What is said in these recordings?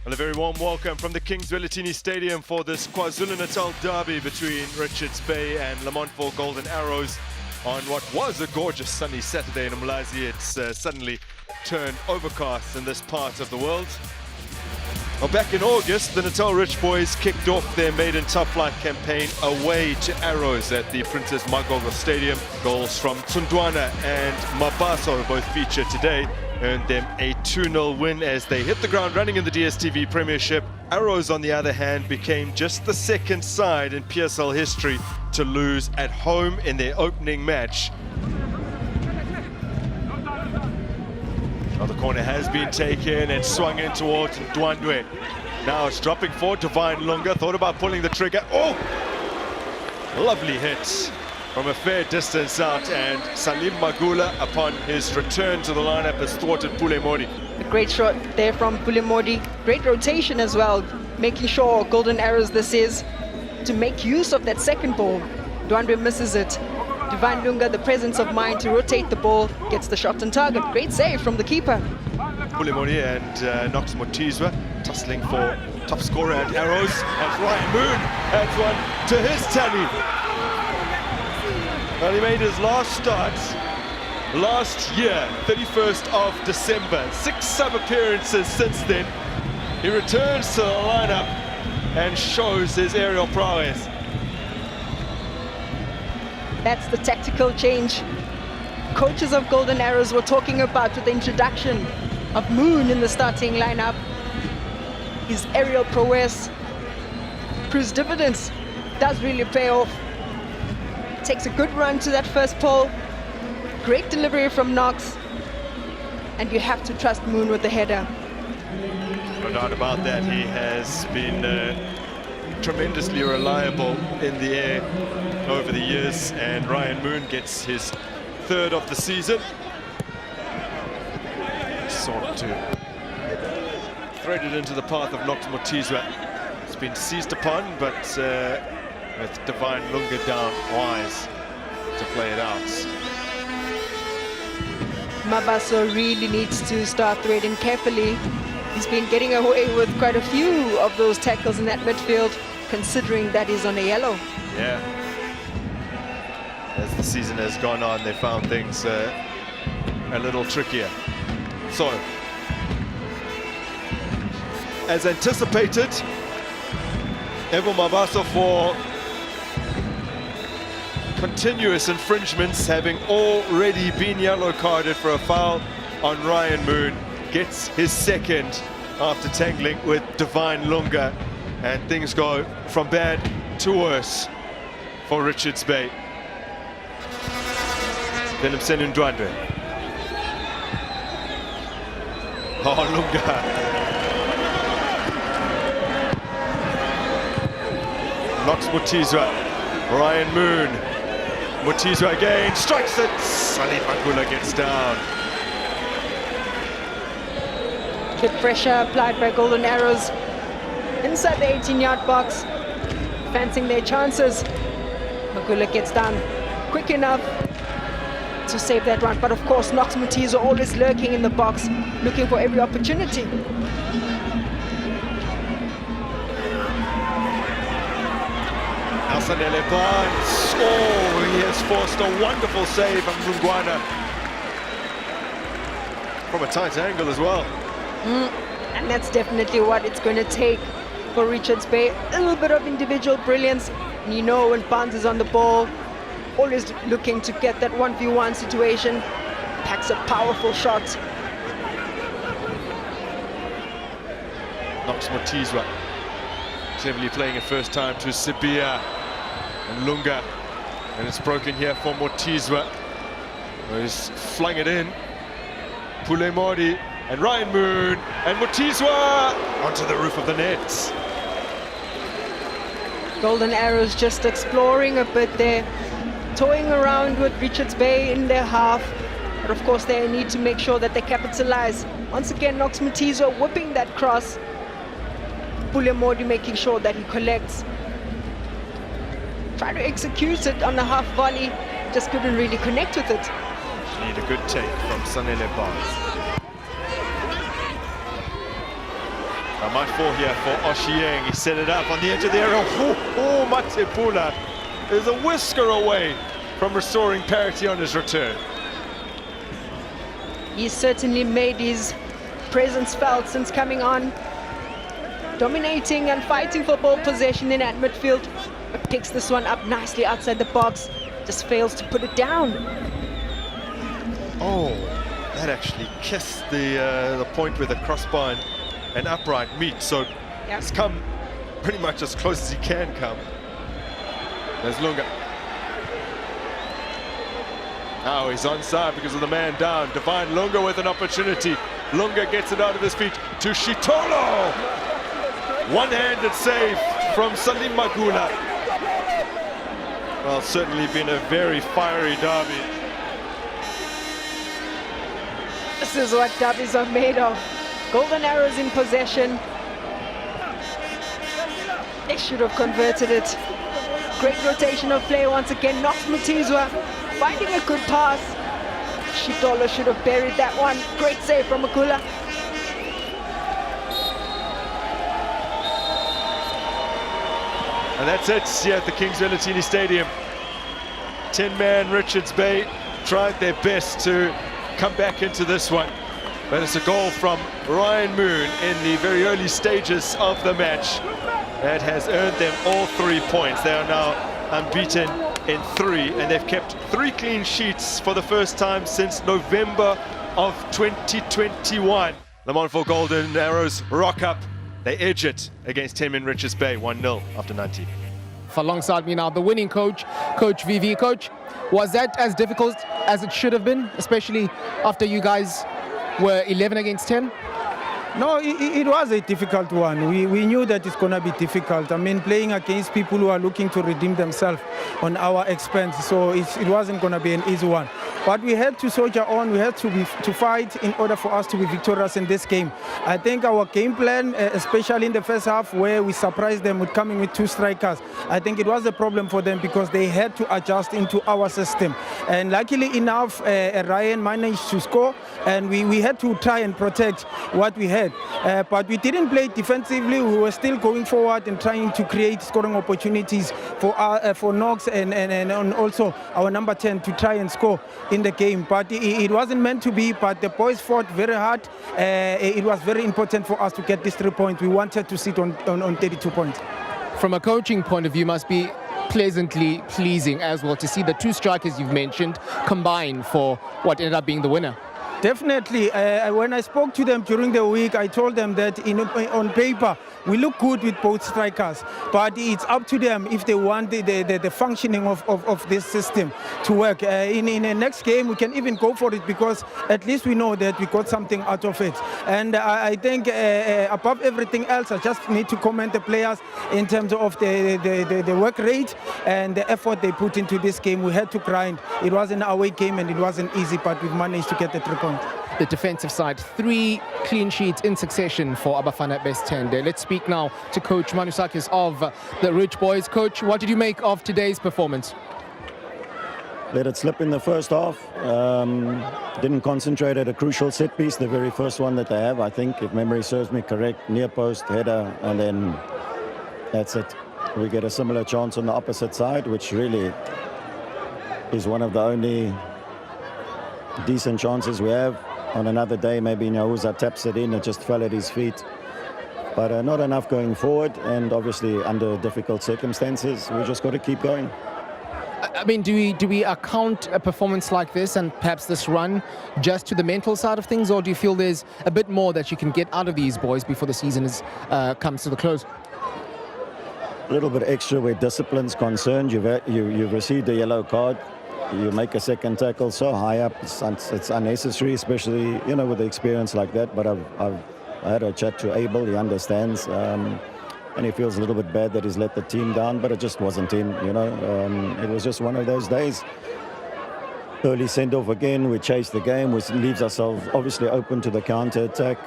Well, a very warm welcome from the Kings Vellatini Stadium for this KwaZulu-Natal derby between Richards Bay and Lamontfort Golden Arrows on what was a gorgeous sunny Saturday in Umlazi. It's suddenly turned overcast in this part of the world. Well, back in August, the Natal Rich Boys kicked off their maiden top flight campaign away to Arrows at the Princess Magogo Stadium. Goals from Tsundwana and Mabaso both feature today earned them a 2-0 win as they hit the ground running in the DSTV Premiership. Arrows, on the other hand, became just the second side in PSL history to lose at home in their opening match. Now the corner has been taken and swung in towards Ndwandwe. Now it's dropping forward. Divine Lunga thought about pulling the trigger. Oh! Lovely hit from a fair distance out, and Salim Magula, upon his return to the lineup, has thwarted Pulemodi. A great shot there from Pulemodi. Great rotation as well, making sure Golden Arrows this is to make use of that second ball. Ndwandwe misses it. Divine Lunga, the presence of mind to rotate the ball, gets the shot on target. Great save from the keeper. Pulemodi and Knox Motizwa tussling for top scorer at Arrows, and Ryan Moon adds one to his tally. Well, he made his last start last year, 31st of December. 6 sub-appearances since then. He returns to the lineup and shows his aerial prowess. That's the tactical change coaches of Golden Arrows were talking about with the introduction of Moon in the starting lineup. His aerial prowess proves dividends, does really pay off. Takes a good run to that first pole. Great delivery from Knox. And you have to trust Moon with the header. No doubt about that. He has been tremendously reliable in the air over the years, and Ryan Moon gets his third of the season. Sought to thread it into the path of Knox Motizwa. It's been seized upon, but with Divine Lunga down wise to play it out. Mabaso really needs to start threading carefully. He's been getting away with quite a few of those tackles in that midfield, considering that he's on a yellow. Yeah. As the season has gone on, they found things a little trickier. So, as anticipated, Evo Mabaso for continuous infringements, having already been yellow carded for a foul on Ryan Moon, gets his second after tangling with Divine Lunga, and things go from bad to worse for Richards Bay. Venomsen Ndwandwe. Oh, Lunga. Knocks Motizwa. Ryan Moon. Motizwa again, strikes it. Salim Magula gets down. Good pressure applied by Golden Arrows inside the 18-yard box, fancying their chances. Magula gets down quick enough to save that run, but of course Knox Motizwa always lurking in the box, looking for every opportunity. Alsanele Barnes. Oh, he has forced a wonderful save from Mungwana from a tight angle as well. And that's definitely what it's going to take for Richards Bay. A little bit of individual brilliance. And you know, when Barnes is on the ball, always looking to get that 1v1 situation, packs a powerful shot. Knox Motizwa cleverly playing it first time to Sibia and Lunga, and it's broken here for Motizwa. He's flung it in. Pulemodi and Ryan Moon and Motizwa onto the roof of the net. Golden Arrows just exploring a bit there, toying around with Richards Bay in their half, but of course they need to make sure that they capitalize. Once again, Knox Motizwa whipping that cross. Pulemodi making sure that he collects. Try to execute it on the half volley, just couldn't really connect with it. Need a good take from Sanele Barnes. I might fall here for Oshieng. He set it up on the edge of the area. Matepula is a whisker away from restoring parity on his return. He's certainly made his presence felt since coming on. Dominating and fighting for ball possession in at midfield. But picks this one up nicely outside the box. Just fails to put it down. Oh, that actually kissed the point where the crossbar and upright meet. So it's come pretty much as close as he can come. There's Lunga. Now he's onside because of the man down. Divine Lunga with an opportunity. Lunga gets it out of his feet to Shitolo. One-handed save from Salim Magula. Well, certainly been a very fiery derby. This is what derbies are made of. Golden Arrows in possession. They should have converted it. Great rotation of play once again. Knocks Mutizwa, finding a good pass. Shitolo should have buried that one. Great save from Magula. And that's it here at the Kings Villatini Stadium. 10-man Richards Bay tried their best to come back into this one. But it's a goal from Ryan Moon in the very early stages of the match that has earned them all 3 points. They are now unbeaten in 3, and they've kept 3 clean sheets for the first time since November of 2021. The Montfort Golden Arrows rock up. They edge it against 10-man Richards Bay, 1-0 after 90. Alongside me now, the winning coach, Coach VV. Coach, was that as difficult as it should have been, especially after you guys were 11 against 10? No, it was a difficult one. We knew that it's going to be difficult. I mean, playing against people who are looking to redeem themselves on our expense, so it wasn't going to be an easy one. But we had to soldier on. We had to fight in order for us to be victorious in this game. I think our game plan, especially in the first half, where we surprised them with coming with 2 strikers, I think it was a problem for them because they had to adjust into our system. And luckily enough, Ryan managed to score, and we had to try and protect what we had. But we didn't play defensively. We were still going forward and trying to create scoring opportunities for Knox and also our number 10 to try and score in the game. But it wasn't meant to be, but the boys fought very hard. It was very important for us to get these 3 points. We wanted to sit on 32 points. From a coaching point of view, must be pleasantly pleasing as well to see the 2 strikers you've mentioned combine for what ended up being the winner. Definitely. When I spoke to them during the week, I told them that on paper, we look good with both strikers, but it's up to them if they want the functioning of this system to work. In the next game, we can even go for it because at least we know that we got something out of it. And I think above everything else, I just need to commend the players in terms of the work rate and the effort they put into this game. We had to grind. It was an away game and it wasn't easy, but we've managed to get the 3 points. The defensive side, 3 clean sheets in succession for Abafana Best 10. Let's speak now to Coach Manusakis of the Rich Boys. Coach, what did you make of today's performance? Let it slip in the first half. Didn't concentrate at a crucial set piece, the very first one that they have, I think, if memory serves me correct, near post, header, and then that's it. We get a similar chance on the opposite side, which really is one of the only decent chances we have. On another day, maybe Nyauza taps it in, it just fell at his feet. But not enough going forward, and obviously under difficult circumstances, we just got to keep going. I mean, do we account a performance like this and perhaps this run just to the mental side of things, or do you feel there's a bit more that you can get out of these boys before the season comes to the close? A little bit extra where discipline's concerned. You've received a yellow card. You make a second tackle so high up, it's unnecessary, especially with the experience like that. But I had a chat to Abel. He understands, and he feels a little bit bad that he's let the team down. But it just wasn't him. It was just one of those days. early send-off again. We chase the game, which leaves ourselves obviously open to the counter-attack.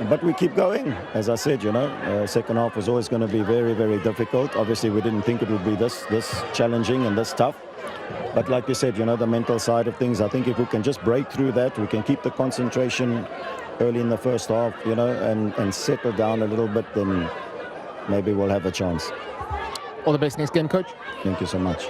But we keep going. As I said, second half was always going to be very, very difficult. Obviously, we didn't think it would be this challenging and this tough. But like you said, the mental side of things, I think if we can just break through that, we can keep the concentration early in the first half, and settle down a little bit, then maybe we'll have a chance. All the best next game, Coach. Thank you so much.